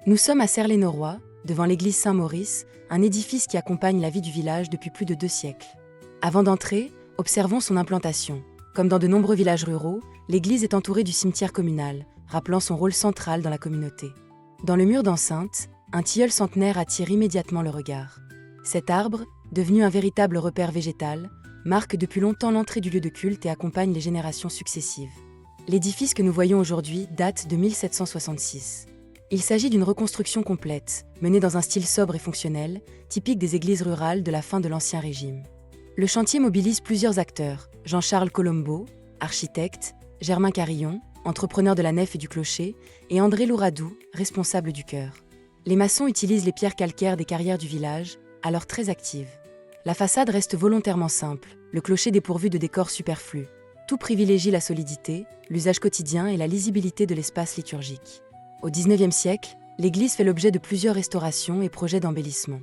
Nous sommes à Serlé-Noroy, devant l'église Saint-Maurice, un édifice qui accompagne la vie du village depuis plus de 2 siècles. Avant d'entrer, observons son implantation. Comme dans de nombreux villages ruraux, l'église est entourée du cimetière communal, rappelant son rôle central dans la communauté. Dans le mur d'enceinte, un tilleul centenaire attire immédiatement le regard. Cet arbre, devenu un véritable repère végétal, marque depuis longtemps l'entrée du lieu de culte et accompagne les générations successives. L'édifice que nous voyons aujourd'hui date de 1766. Il s'agit d'une reconstruction complète, menée dans un style sobre et fonctionnel, typique des églises rurales de la fin de l'Ancien Régime. Le chantier mobilise plusieurs acteurs, Jean-Charles Colombo, architecte, Germain Carillon, entrepreneur de la nef et du clocher, et André Louradou, responsable du chœur. Les maçons utilisent les pierres calcaires des carrières du village, alors très actives. La façade reste volontairement simple, le clocher dépourvu de décors superflus. Tout privilégie la solidité, l'usage quotidien et la lisibilité de l'espace liturgique. Au XIXe siècle, l'église fait l'objet de plusieurs restaurations et projets d'embellissement.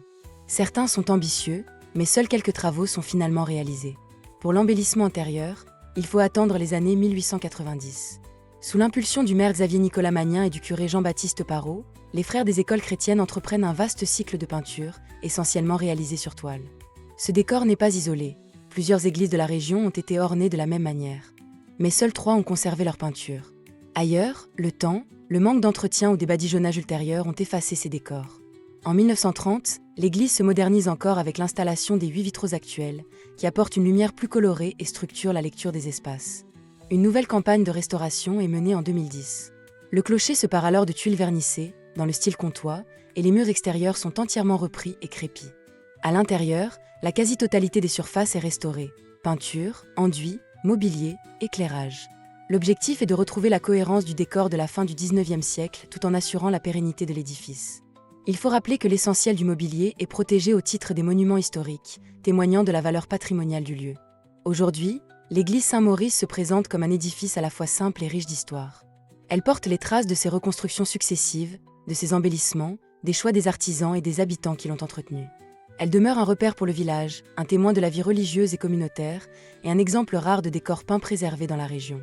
Certains sont ambitieux, mais seuls quelques travaux sont finalement réalisés. Pour l'embellissement intérieur, il faut attendre les années 1890. Sous l'impulsion du maire Xavier Nicolas Magnin et du curé Jean-Baptiste Parot, les frères des écoles chrétiennes entreprennent un vaste cycle de peinture, essentiellement réalisé sur toile. Ce décor n'est pas isolé. Plusieurs églises de la région ont été ornées de la même manière. Mais seules 3 ont conservé leur peinture. Ailleurs, le temps, le manque d'entretien ou des badigeonnages ultérieurs ont effacé ces décors. En 1930, l'église se modernise encore avec l'installation des 8 vitraux actuels, qui apportent une lumière plus colorée et structurent la lecture des espaces. Une nouvelle campagne de restauration est menée en 2010. Le clocher se pare alors de tuiles vernissées, dans le style comtois, et les murs extérieurs sont entièrement repris et crépis. À l'intérieur, la quasi-totalité des surfaces est restaurée. Peinture, enduit, mobilier, éclairage. L'objectif est de retrouver la cohérence du décor de la fin du XIXe siècle tout en assurant la pérennité de l'édifice. Il faut rappeler que l'essentiel du mobilier est protégé au titre des monuments historiques, témoignant de la valeur patrimoniale du lieu. Aujourd'hui, l'église Saint-Maurice se présente comme un édifice à la fois simple et riche d'histoire. Elle porte les traces de ses reconstructions successives, de ses embellissements, des choix des artisans et des habitants qui l'ont entretenue. Elle demeure un repère pour le village, un témoin de la vie religieuse et communautaire, et un exemple rare de décor peint préservé dans la région.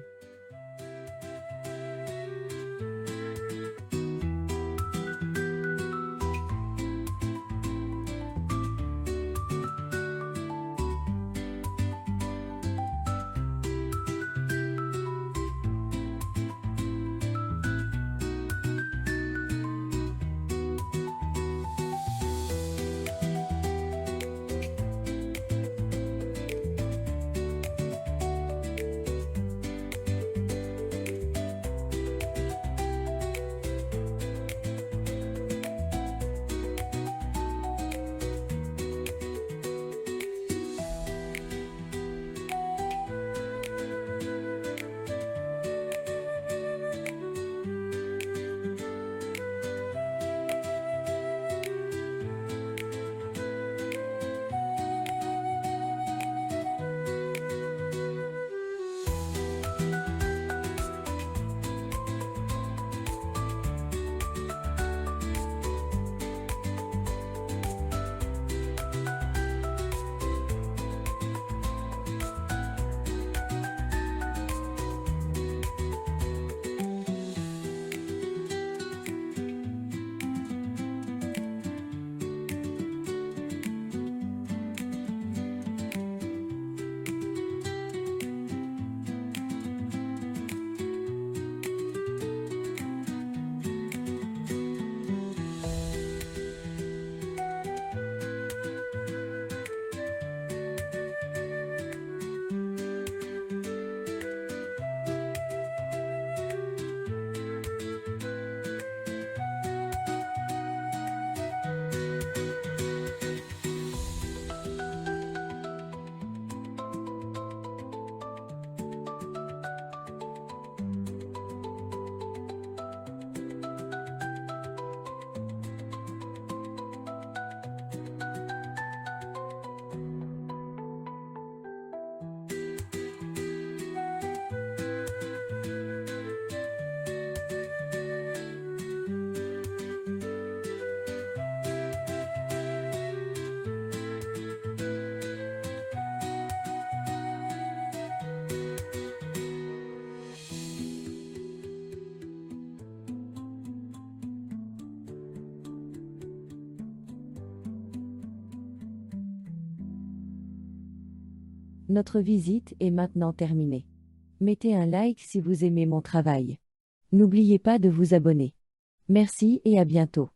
Notre visite est maintenant terminée. Mettez un like si vous aimez mon travail. N'oubliez pas de vous abonner. Merci et à bientôt.